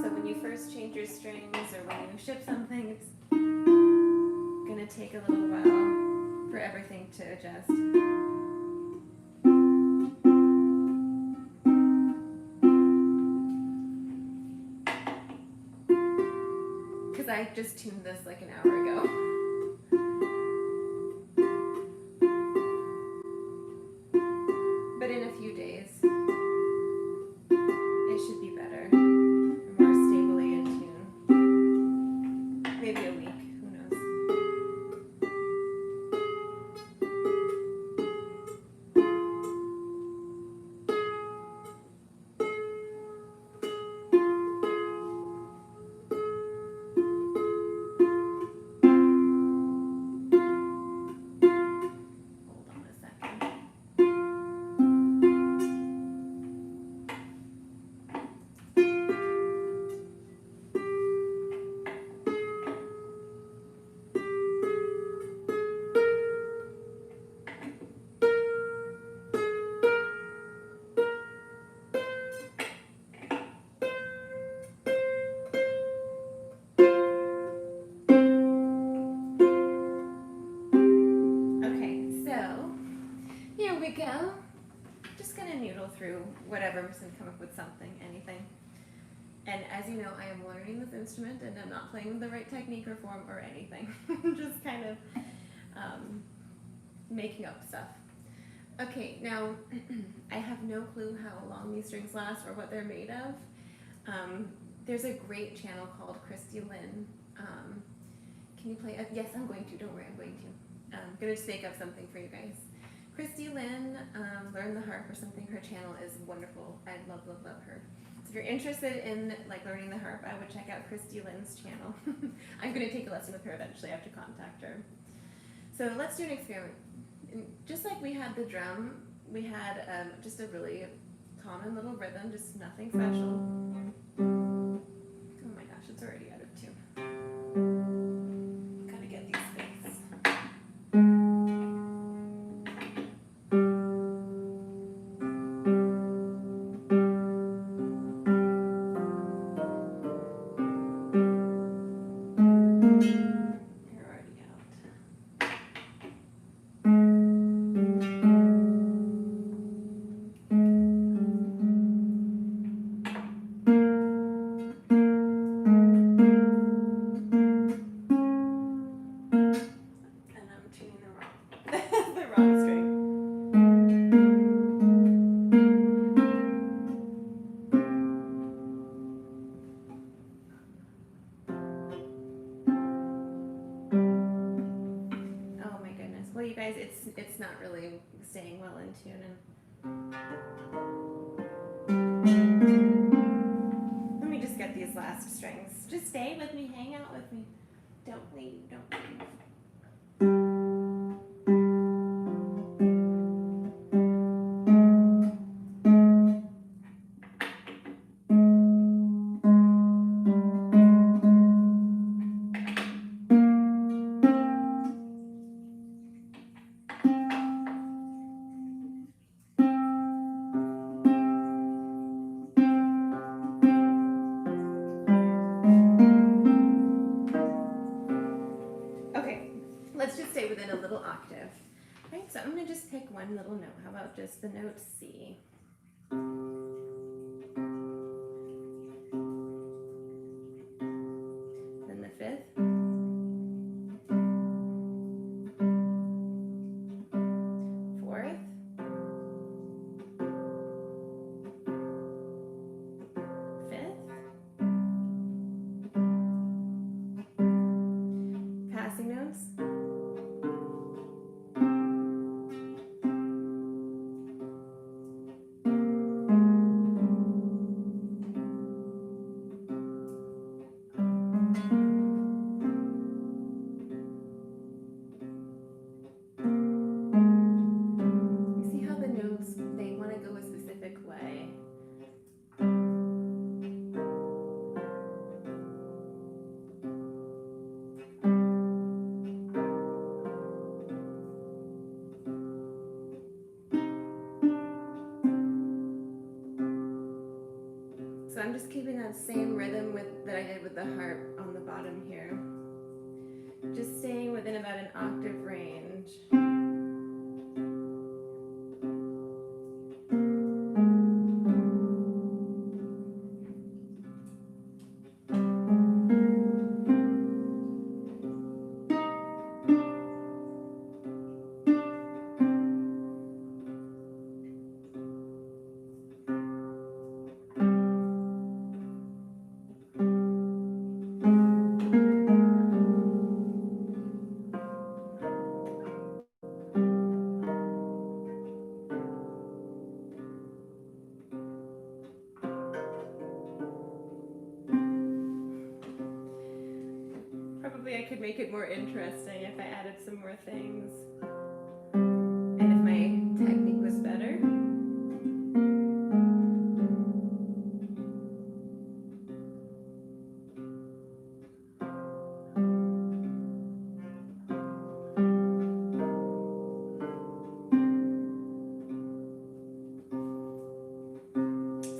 S1: So when you first change your strings or when you ship something, it's going to take a little while for everything to adjust. Because I just tuned this like an hour ago. But in a few days, it should be better, more stably in tune. Maybe a week, who knows. Hold on a second. Okay, so here we go. Just gonna noodle through whatever. I'm just gonna come up with something, anything. And as you know, I am learning this instrument and I'm not playing the right technique or form or anything. Just kind of making up stuff. Okay, now I have no clue how long these strings last or what they're made of. There's a great channel called Christy Lynn. Can you play? Yes, I'm going to. Don't worry, I'm going to. I'm going to just make up something for you guys. Christy Lynn, Learn the Harp or something. Her channel is wonderful. I love, love, love her. So if you're interested in like learning the harp, I would check out Christy Lynn's channel. I'm going to take a lesson with her eventually. I have to contact her. So let's do an experiment. Just like we had the drum, we had just a really common little rhythm, just nothing special. Oh my gosh, it's already out of tune. Gotta get these things. You're already out. And I'm tuning the wrong, the wrong string. Oh my goodness. Well, you guys, it's not really staying well in tune. And let me just get these last strings. Just stay with me, hang out with me. Don't leave, don't leave. Let's just stay within a little octave. Right, so I'm going to just pick one little note. How about just the note C? Then the fifth. Fourth. Fifth. Passing notes. So I'm just keeping that same rhythm that I did with the harp on the bottom here. Just staying within about an octave range. Probably I could make it more interesting if I added some more things. And if my technique was better.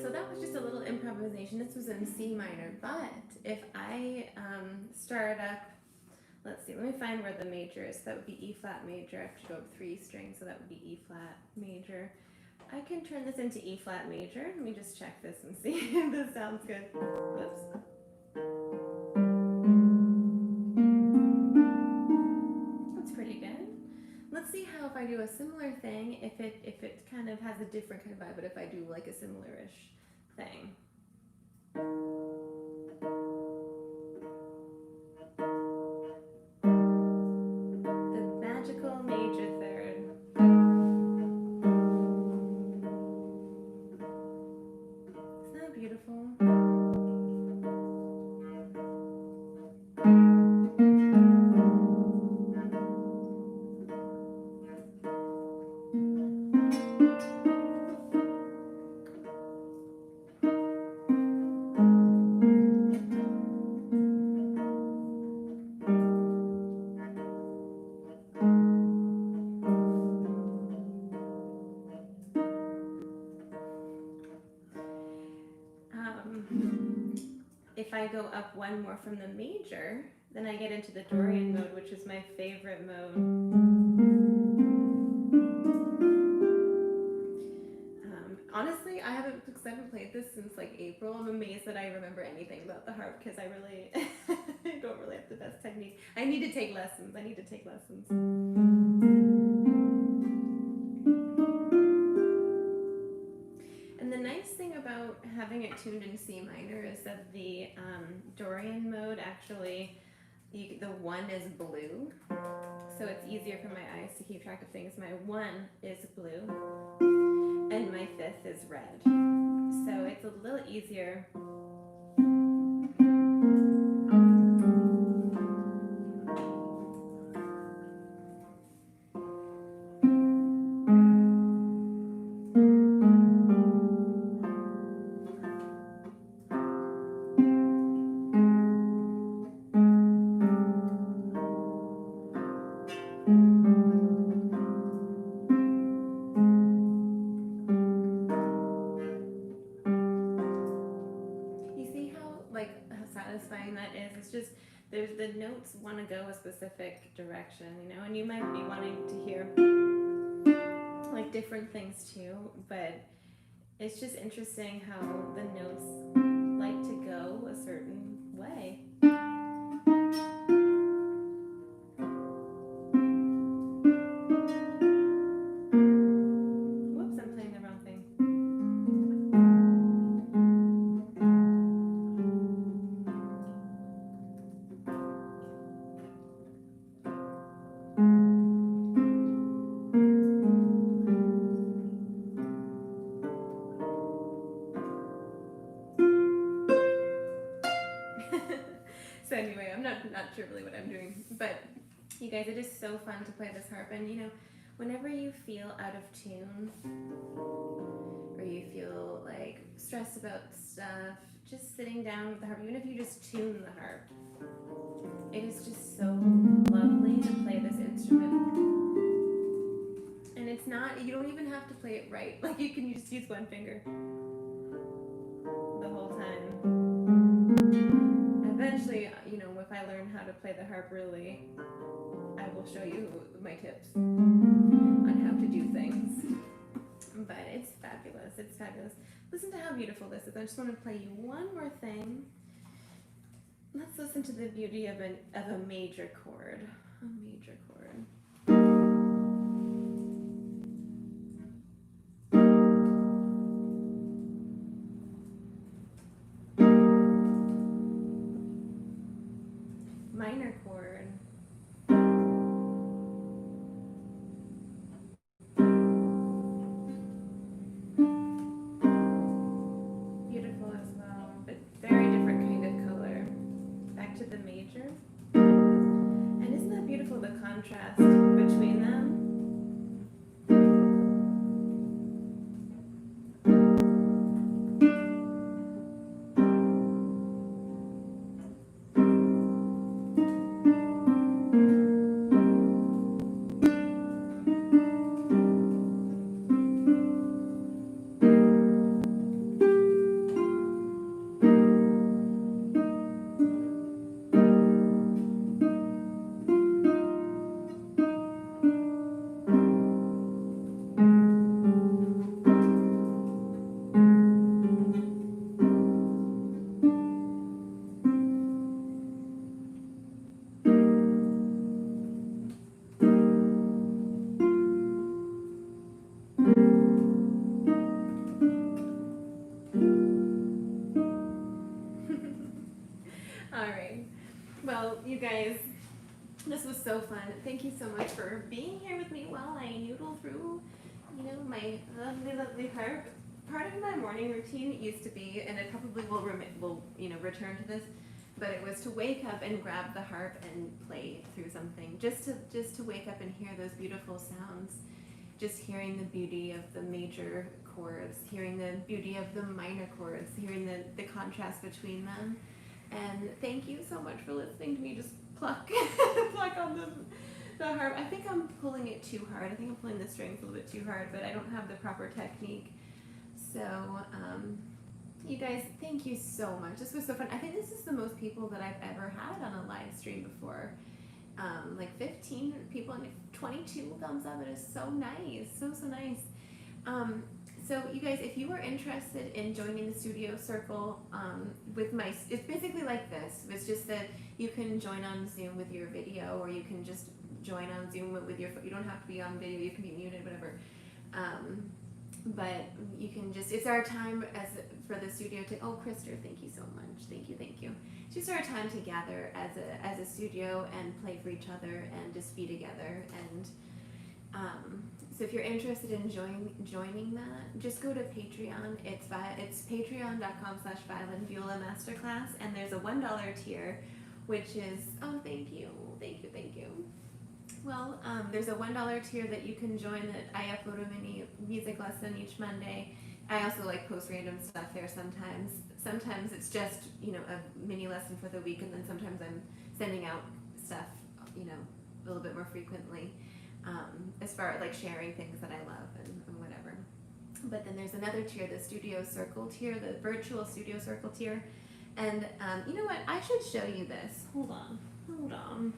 S1: So that was just a little improvisation. This was in C minor, but if I start up, let's see, let me find where the major is. That would be E flat major. I have to go up 3 strings, so that would be E flat major. I can turn this into E flat major. Let me just check this and see if this sounds good. Whoops. That's pretty good. Let's see how if I do a similar thing, if it kind of has a different kind of vibe, but if I do like a similar-ish thing. Major third. Isn't that beautiful? If I go up one more from the major, then I get into the Dorian mode, which is my favorite mode. Honestly, I haven't played this since like April. I'm amazed that I remember anything about the harp because I really I don't really have the best technique. I need to take lessons. And the nice thing about having it tuned in C minor is that the Dorian mode actually, the 1 is blue, so it's easier for my eyes to keep track of things. My 1 is blue, and my 5th is red, so it's a little easier it's just, there's the notes want to go a specific direction, you know, and you might be wanting to hear like different things too, but it's just interesting how the notes like to go a certain way. Whoops, I'm playing the wrong thing. So anyway, I'm not sure really what I'm doing, but you guys, it is so fun to play this harp, and you know, whenever you feel out of tune, or you feel like stressed about stuff, just sitting down with the harp, even if you just tune the harp, it is just so lovely to play this instrument. And it's not, you don't even have to play it right, like you can just use one finger the whole time. Eventually, you know, if I learn how to play the harp really, I will show you my tips on how to do things. But it's fabulous, it's fabulous. Listen to how beautiful this is. I just want to play you one more thing. Let's listen to the beauty of a major chord. A major chord. Minor chord. Beautiful as well, but very different kind of color. Back to the major. And isn't that beautiful, the contrast between them? Alright, well, you guys, this was so fun. Thank you so much for being here with me while I noodle through, you know, my lovely, lovely harp. Part of my morning routine used to be, and it probably will you know, return to this, but it was to wake up and grab the harp and play through something, just to wake up and hear those beautiful sounds, just hearing the beauty of the major chords, hearing the beauty of the minor chords, hearing the contrast between them. And thank you so much for listening to me just pluck on the harp. I think I'm pulling it too hard. I think I'm pulling the strings a little bit too hard, but I don't have the proper technique. So, you guys, thank you so much. This was so fun. I think this is the most people that I've ever had on a live stream before. Like 15 people and 22 thumbs up. It is so nice. So nice. So you guys, if you are interested in joining the studio circle with my, it's basically like this. It's just that you can join on Zoom with your video, or you can just join on Zoom with your, you don't have to be on video, you can be muted, whatever. But you can just, it's our time for the studio to, oh, Krister, thank you so much. Thank you. It's just our time to gather as a studio and play for each other and just be together. And so if you're interested in joining that, just go to Patreon. It's patreon.com/violinviola masterclass, and there's a $1 tier, which is, oh, thank you. Well, there's a $1 tier that you can join that I upload a mini music lesson each Monday. I also like post random stuff there sometimes. Sometimes it's just, you know, a mini lesson for the week, and then sometimes I'm sending out stuff, you know, a little bit more frequently. As far as like sharing things that I love and whatever. But then there's another tier, the studio circle tier, the virtual studio circle tier, And you know what? I should show you this. Hold on. Hold on.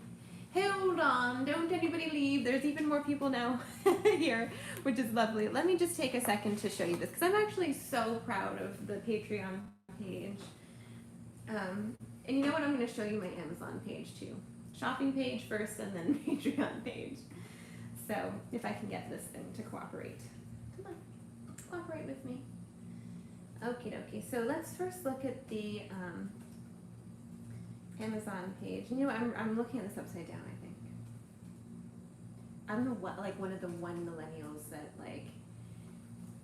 S1: Hold on. Don't anybody leave. There's even more people now here, which is lovely. Let me just take a second to show you this because I'm actually so proud of the Patreon page. And you know what? I'm going to show you my Amazon page too. Shopping page first and then Patreon page. So if I can get this thing to cooperate. Come on. Cooperate with me. Okie dokie. So let's first look at the Amazon page. You know, I'm looking at this upside down, I think. I don't know what, like one of the millennials that like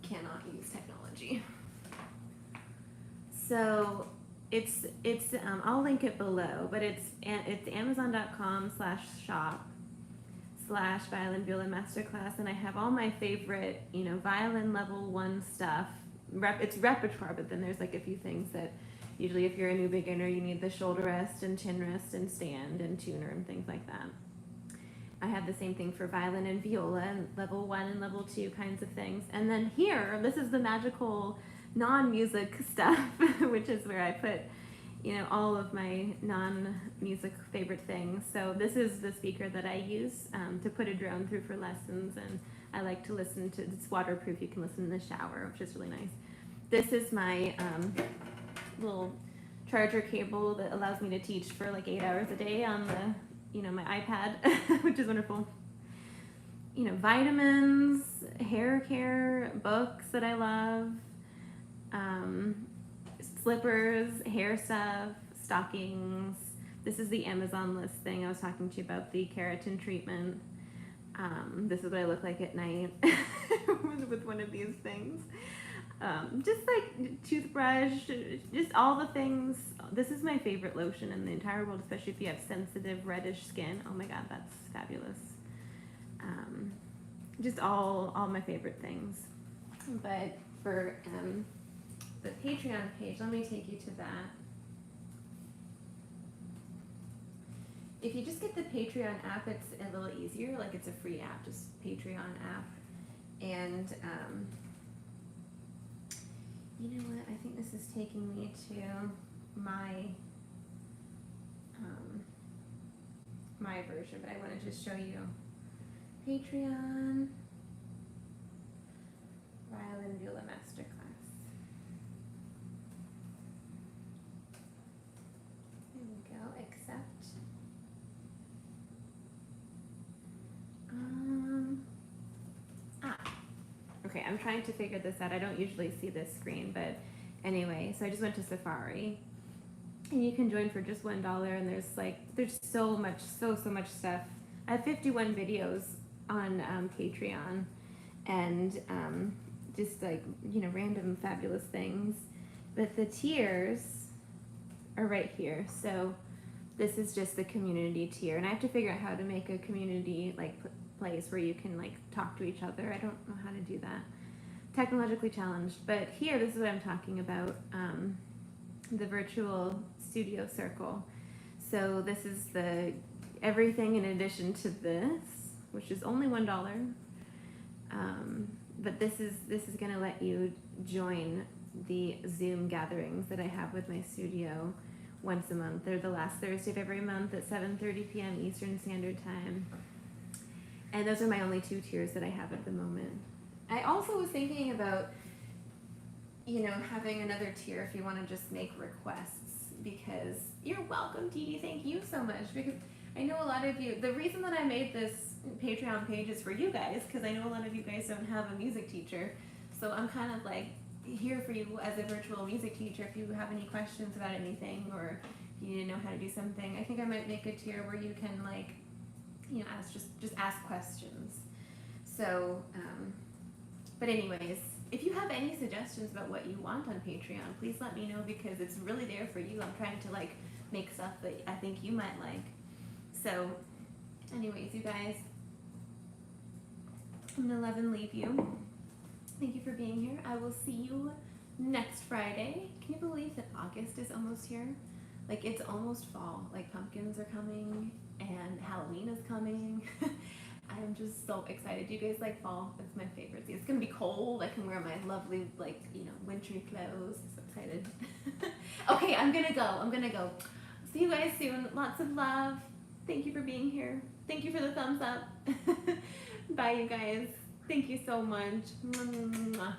S1: cannot use technology. So it's I'll link it below, but it's amazon.com/shop/violin viola masterclass, and I have all my favorite, you know, violin level 1 stuff. It's repertoire, but then there's like a few things that usually if you're a new beginner, you need the shoulder rest and chin rest and stand and tuner and things like that. I have the same thing for violin and viola and level 1 and level 2 kinds of things. And then here, this is the magical non-music stuff, which is where I put, you know, all of my non-music favorite things. So this is the speaker that I use to put a drone through for lessons, and I like to listen to, it's waterproof, you can listen in the shower, which is really nice. This is my little charger cable that allows me to teach for like 8 hours a day on the, you know, my iPad, which is wonderful. You know, vitamins, hair care, books that I love, slippers, hair stuff, stockings. This is the Amazon list thing I was talking to you about, the keratin treatment. This is what I look like at night with one of these things. Just like toothbrush, just all the things. This is my favorite lotion in the entire world, especially if you have sensitive reddish skin. Oh my god, that's fabulous. Just all my favorite things. But for the Patreon page, let me take you to that. If you just get the Patreon app, it's a little easier. Like, it's a free app, just Patreon app. And you know what? I think this is taking me to my my version, but I want to just show you Patreon Violin Viola Masterclass. There we go. Accept. Okay, I'm trying to figure this out. I don't usually see this screen, but anyway, so I just went to Safari, and you can join for just $1, and there's so much stuff. I have 51 videos on Patreon, and just like, you know, random fabulous things. But the tiers are right here. So this is just the community tier, and I have to figure out how to make a community like place where you can like talk to each other. I don't know how to do that. Technologically challenged. But here, this is what I'm talking about, the virtual studio circle. So this is the everything in addition to this, which is only $1. But this is going to let you join the Zoom gatherings that I have with my studio once a month. They're the last Thursday of every month at 7:30 p.m. Eastern Standard Time. And those are my only 2 tiers that I have at the moment. I also was thinking about, you know, having another tier if you want to just make requests, because you're welcome, Dee. Thank you so much, because I know a lot of you, the reason that I made this Patreon page is for you guys, because I know a lot of you guys don't have a music teacher. So I'm kind of like here for you as a virtual music teacher if you have any questions about anything, or if you didn't know how to do something. I think I might make a tier where you can, like, you know, just ask questions. So, but anyways, if you have any suggestions about what you want on Patreon, please let me know, because it's really there for you. I'm trying to like make stuff that I think you might like. So anyways, you guys, I'm gonna love and leave you. Thank you for being here. I will see you next Friday. Can you believe that August is almost here? Like, it's almost fall. Like, pumpkins are coming and Halloween is coming. I am just so excited. Do you guys like fall? It's my favorite season. It's gonna be cold. I can wear my lovely, like, you know, wintry clothes. I'm so excited. Okay, I'm gonna go. See you guys soon. Lots of love. Thank you for being here. Thank you for the thumbs up. Bye, you guys. Thank you so much. Mwah.